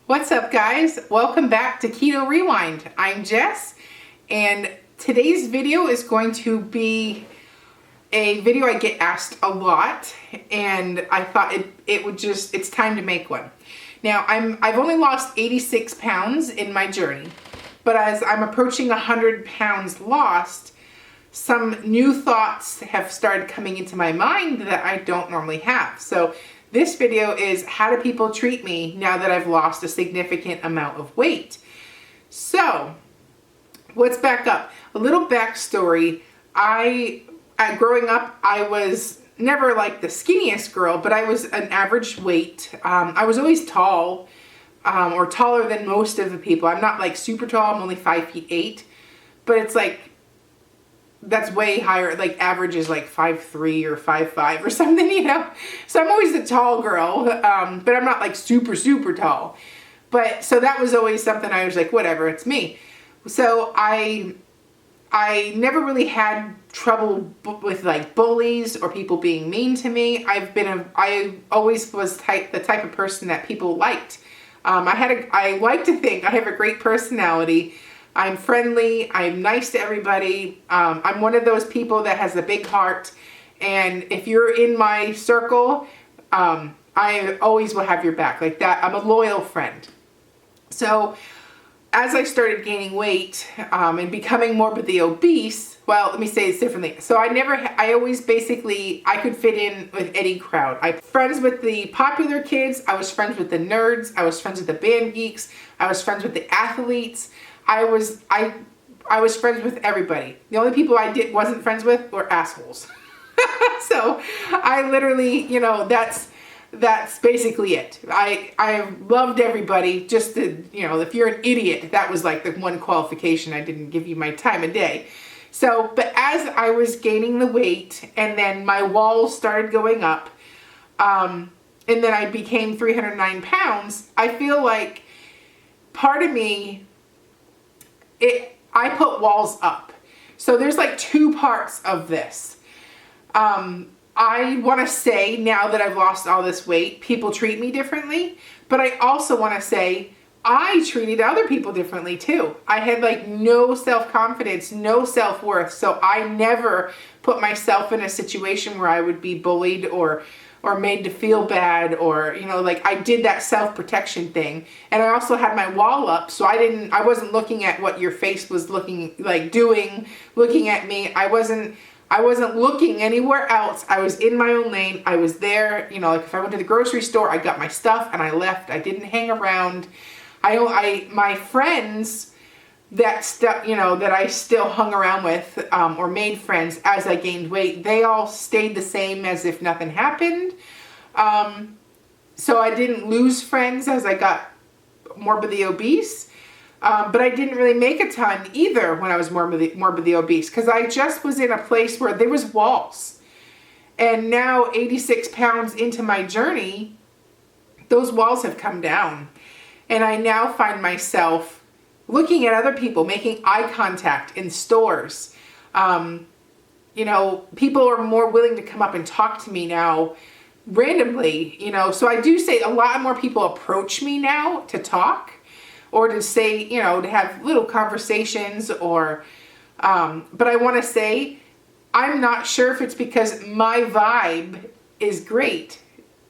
What's up, guys? Welcome back to Keto Rewind. I'm Jess, and today's video is going to be a video I get asked a lot, and I thought it's time to make one. Now, I've only lost 86 pounds in my journey, but as I'm approaching 100 pounds lost, some new thoughts have started coming into my mind that I don't normally have. So this video is how do people treat me now that I've lost a significant amount of weight. So let's back up. A little backstory. Growing up, I was never like the skinniest girl, but I was an average weight. I was always tall, or taller than most of the people. I'm not like super tall. I'm only 5'8", but it's like, that's way higher. Like average is like 5'3" or 5'5" or something, you know? So I'm always the tall girl, but I'm not like super tall. But so that was always something I was like, whatever, it's me. So I never really had trouble with like bullies or people being mean to me. I always was the type of person that people liked. I like to think I have a great personality. I'm friendly, I'm nice to everybody. I'm one of those people that has a big heart, and if you're in my circle, I always will have your back like that. I'm a loyal friend. So as I started gaining weight and becoming morbidly obese, well, let me say this differently. So I could fit in with any crowd. I was friends with the popular kids, I was friends with the nerds, I was friends with the band geeks, I was friends with the athletes. I was friends with everybody. The only people I wasn't friends with were assholes. So I literally, that's basically it. I loved everybody. Just if you're an idiot, that was like the one qualification. I didn't give you my time of day. So, but as I was gaining the weight and then my walls started going up, and then I became 309 pounds, I feel like part of me, I put walls up. So there's like two parts of this. I want to say now that I've lost all this weight, people treat me differently, but I also want to say I treated other people differently too. I had like no self-confidence, no self-worth. So I never put myself in a situation where I would be bullied or made to feel bad, or like I did that self-protection thing. And I also had my wall up, so I wasn't looking at what your face was looking at me. I wasn't looking anywhere else. I was in my own lane. I was there, like if I went to the grocery store, I got my stuff and I left. I didn't hang around. My friends that I still hung around with, or made friends as I gained weight, they all stayed the same as if nothing happened. So I didn't lose friends as I got morbidly obese, but I didn't really make a ton either when I was morbidly obese, because I just was in a place where there was walls. And now 86 pounds into my journey, those walls have come down. And I now find myself looking at other people, making eye contact in stores. People are more willing to come up and talk to me now randomly, So I do say a lot more people approach me now to talk or to say, to have little conversations but I want to say, I'm not sure if it's because my vibe is great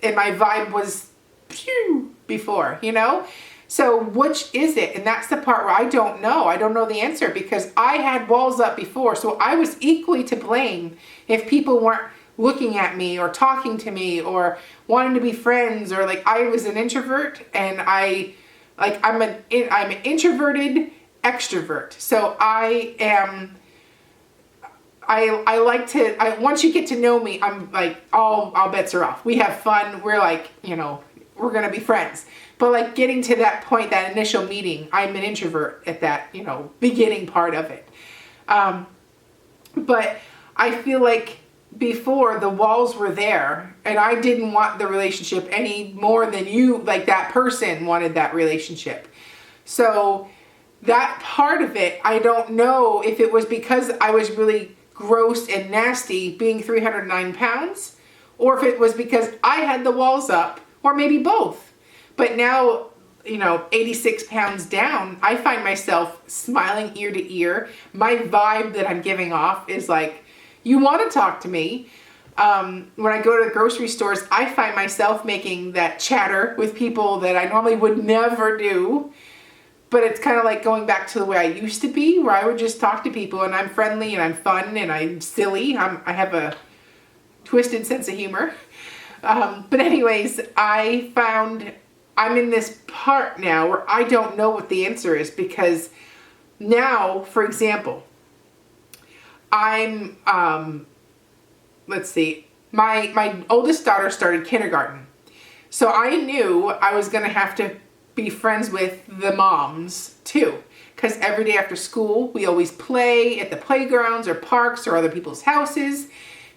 and my vibe was before, So which is it? And that's the part where I don't know. I don't know the answer, because I had walls up before. So I was equally to blame if people weren't looking at me or talking to me or wanting to be friends, or like I was an introvert, and I'm an introverted extrovert. So once you get to know me, I'm like, all bets are off. We have fun. We're like, we're going to be friends. But like getting to that point, that initial meeting, I'm an introvert at that, beginning part of it. But I feel like before the walls were there, and I didn't want the relationship any more than that person wanted that relationship. So that part of it, I don't know if it was because I was really gross and nasty being 309 pounds, or if it was because I had the walls up, or maybe both. But now 86 pounds down, I find myself smiling ear to ear. My vibe that I'm giving off is like, you want to talk to me. When I go to the grocery stores, I find myself making that chatter with people that I normally would never do. But it's kind of like going back to the way I used to be, where I would just talk to people and I'm friendly and I'm fun and I'm silly. I have a twisted sense of humor. But anyways, I found I'm in this part now where I don't know what the answer is, because now, for example, I'm, let's see, my oldest daughter started kindergarten. So I knew I was going to have to be friends with the moms too, because every day after school, we always play at the playgrounds or parks or other people's houses.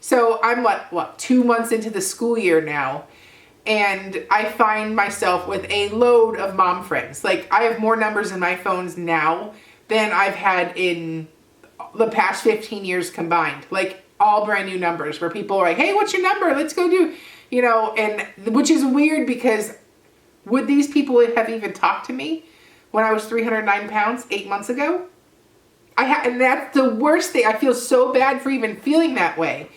So I'm what 2 months into the school year now, and I find myself with a load of mom friends. Like, I have more numbers in my phones now than I've had in the past 15 years combined. Like, all brand new numbers where people are like, hey, what's your number? Let's go do, and which is weird, because would these people have even talked to me when I was 309 pounds 8 months ago? And that's the worst thing. I feel so bad for even feeling that way,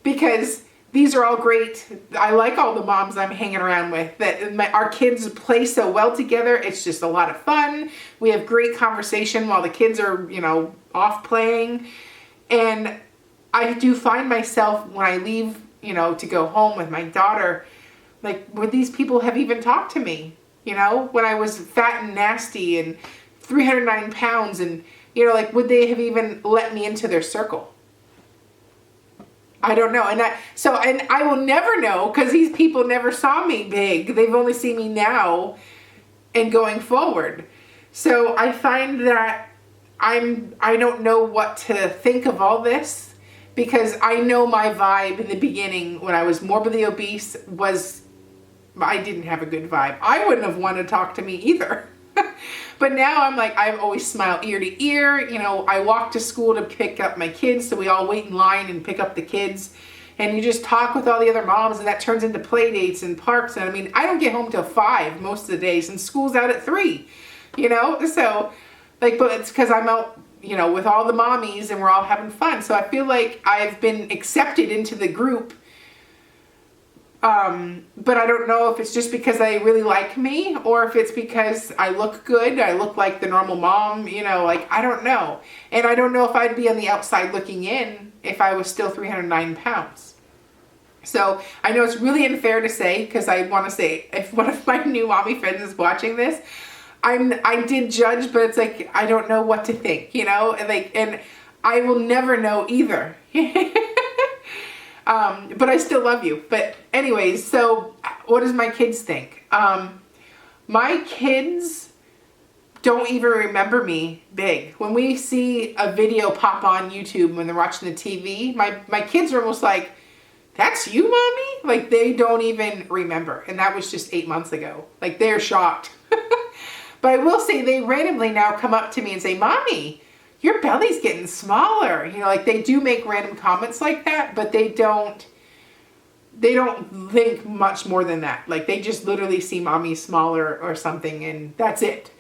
because these are all great. I like all the moms I'm hanging around with. Our kids play so well together. It's just a lot of fun. We have great conversation while the kids are, off playing. And I do find myself when I leave, to go home with my daughter, like, would these people have even talked to me? When I was fat and nasty and 309 pounds and, would they have even let me into their circle? I don't know. And I will never know, because these people never saw me big. They've only seen me now and going forward. So I find that I don't know what to think of all this, because I know my vibe in the beginning when I was morbidly obese I didn't have a good vibe. I wouldn't have wanted to talk to me either. But now I'm like, I always smile ear to ear. I walk to school to pick up my kids, so we all wait in line and pick up the kids. And you just talk with all the other moms, and that turns into play dates and parks. And I don't get home till 5 most of the days, and school's out at 3, So, but it's because I'm out, with all the mommies and we're all having fun. So I feel like I've been accepted into the group. But I don't know if it's just because they really like me, or if it's because I look good, I look like the normal mom, I don't know. And I don't know if I'd be on the outside looking in if I was still 309 pounds. So I know it's really unfair to say, because I want to say, if one of my new mommy friends is watching this, I did judge, but it's like, I don't know what to think, and I will never know either. But I still love you. But anyways, so what does my kids think? My kids don't even remember me big. When we see a video pop on YouTube when they're watching the TV, my kids are almost like, that's you, mommy? Like, they don't even remember. And that was just 8 months ago. Like, they're shocked. But I will say, they randomly now come up to me and say, mommy, your belly's getting smaller. They do make random comments like that, but they don't think much more than that. Like, they just literally see mommy smaller or something, and that's it.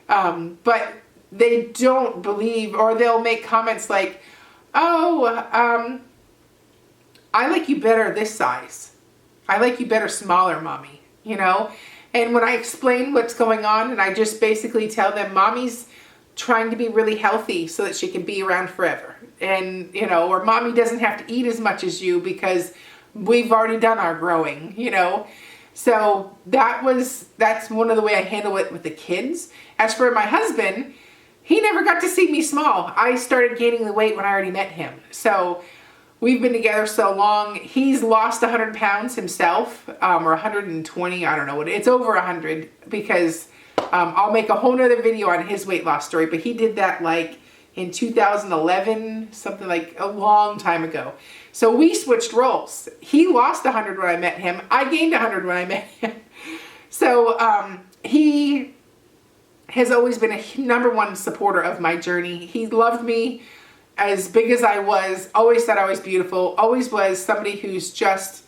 But they don't believe, or they'll make comments like, oh, I like you better this size. I like you better smaller, mommy, And when I explain what's going on, and I just basically tell them, mommy's trying to be really healthy so that she can be around forever. And, or mommy doesn't have to eat as much as you because we've already done our growing, So that's one of the way I handle it with the kids. As for my husband, he never got to see me small. I started gaining the weight when I already met him. So we've been together so long. He's lost 100 pounds himself, or 120, I don't know what, it's over 100, because I'll make a whole nother video on his weight loss story, but he did that like in 2011, something like a long time ago. So we switched roles. He lost 100 when I met him. I gained 100 when I met him. So he has always been a #1 supporter of my journey. He loved me as big as I was, always thought I was beautiful, always was somebody who's just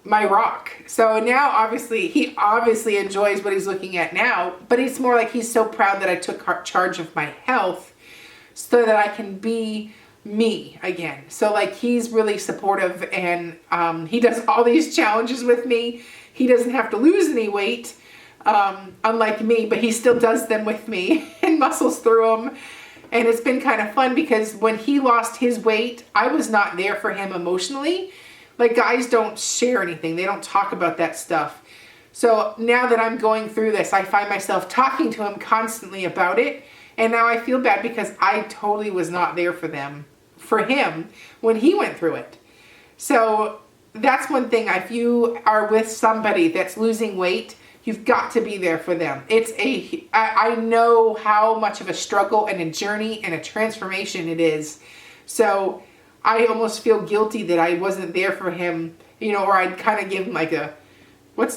my rock. So now obviously he obviously enjoys what he's looking at now, but it's more like he's so proud that I took charge of my health so that I can be me again. So like he's really supportive, and he does all these challenges with me. He doesn't have to lose any weight, unlike me, but he still does them with me and muscles through them. And it's been kind of fun because when he lost his weight, I was not there for him emotionally. Like guys don't share anything. They don't talk about that stuff. So now that I'm going through this, I find myself talking to him constantly about it. And now I feel bad because I totally was not there for him when he went through it. So that's one thing. If you are with somebody that's losing weight, you've got to be there for them. I know how much of a struggle and a journey and a transformation it is. So I almost feel guilty that I wasn't there for him, or I'd kind of give him like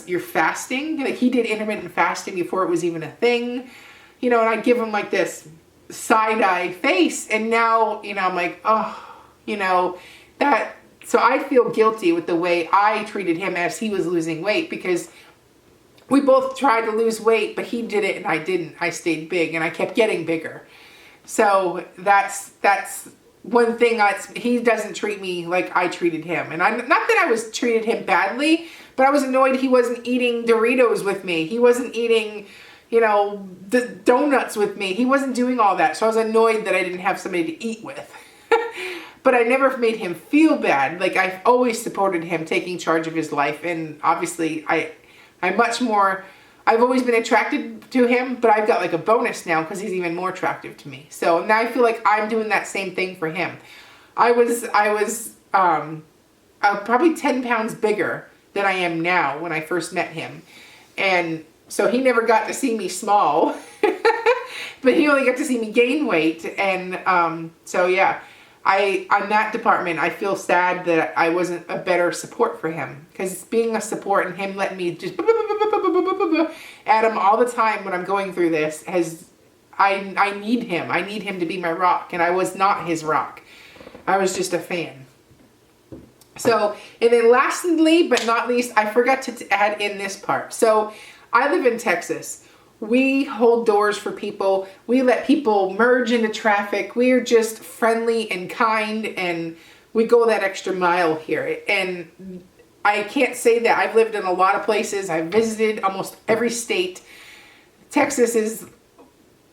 you're fasting? Like he did intermittent fasting before it was even a thing, and I'd give him like this side-eye face. And now, I'm like, so I feel guilty with the way I treated him as he was losing weight, because we both tried to lose weight, but he did it and I didn't. I stayed big and I kept getting bigger. So that's one thing. He doesn't treat me like I treated him. And not that I treated him badly, but I was annoyed he wasn't eating Doritos with me. He wasn't eating, the donuts with me. He wasn't doing all that. So I was annoyed that I didn't have somebody to eat with. But I never made him feel bad. Like I've always supported him taking charge of his life. And obviously I've always been attracted to him, but I've got like a bonus now because he's even more attractive to me. So now I feel like I'm doing that same thing for him. I was probably 10 pounds bigger than I am now when I first met him. And so he never got to see me small, but he only got to see me gain weight. And so yeah, on that department, I feel sad that I wasn't a better support for him, because being a support and him letting me just at him all the time when I'm going through this I need him. I need him to be my rock, and I was not his rock. I was just a fan. So, and then lastly but not least, I forgot to add in this part. So I live in Texas. We hold doors for people. We let people merge into traffic. We are just friendly and kind, and we go that extra mile here. And I can't say that. I've lived in a lot of places. I've visited almost every state. Texas is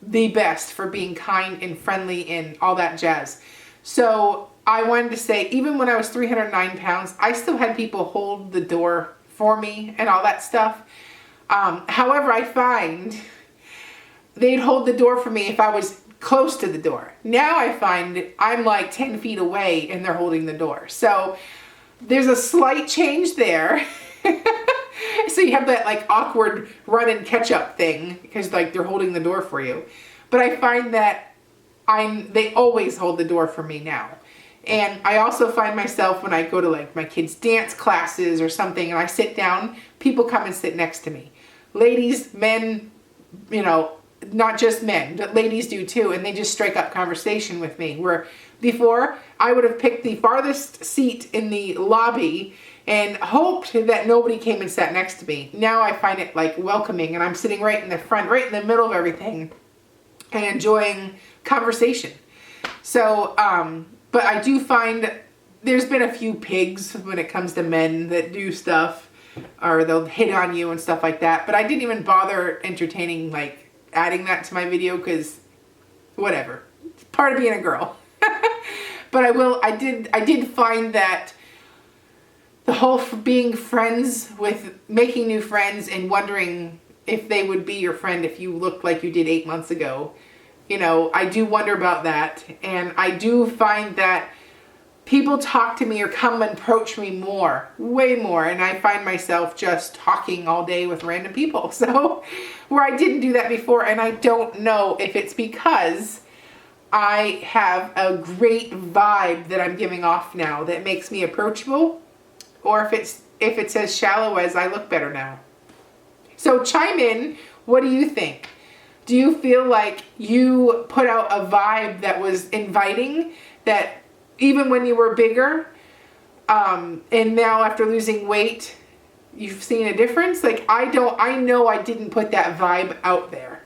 the best for being kind and friendly and all that jazz. So I wanted to say, even when I was 309 pounds, I still had people hold the door for me and all that stuff. However, I find they'd hold the door for me if I was close to the door. Now I find I'm like 10 feet away and they're holding the door. So there's a slight change there. So you have that like awkward run and catch up thing because like they're holding the door for you. But I find that they always hold the door for me now. And I also find myself when I go to like my kids' dance classes or something and I sit down, people come and sit next to me. Ladies, men, not just men, but ladies do too. And they just strike up conversation with me. Where before I would have picked the farthest seat in the lobby and hoped that nobody came and sat next to me. Now I find it like welcoming, and I'm sitting right in the front, right in the middle of everything and enjoying conversation. So, but I do find there's been a few pigs when it comes to men that do stuff, or they'll hit on you and stuff like that. But I didn't even bother entertaining, like adding that to my video, because whatever, it's part of being a girl. But I did find that the whole being friends with, making new friends and wondering if they would be your friend if you looked like you did 8 months ago. I do wonder about that. And I do find that people talk to me or come and approach me more, way more. And I find myself just talking all day with random people. So where I didn't do that before, and I don't know if it's because I have a great vibe that I'm giving off now that makes me approachable, or if it's as shallow as I look better now. So chime in. What do you think? Do you feel like you put out a vibe that was inviting, that even when you were bigger, And now after losing weight, you've seen a difference? Like, I know I didn't put that vibe out there.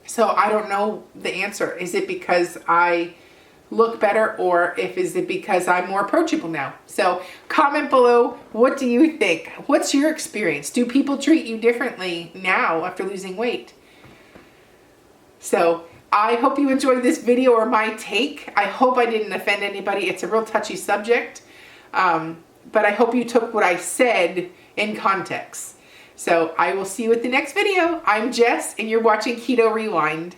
So I don't know the answer. Is it because I look better, or is it because I'm more approachable now? So comment below, what do you think? What's your experience? Do people treat you differently now after losing weight? So I hope you enjoyed this video, or my take. I hope I didn't offend anybody. It's a real touchy subject. But I hope you took what I said in context. So I will see you at the next video. I'm Jess, and you're watching Keto Rewind.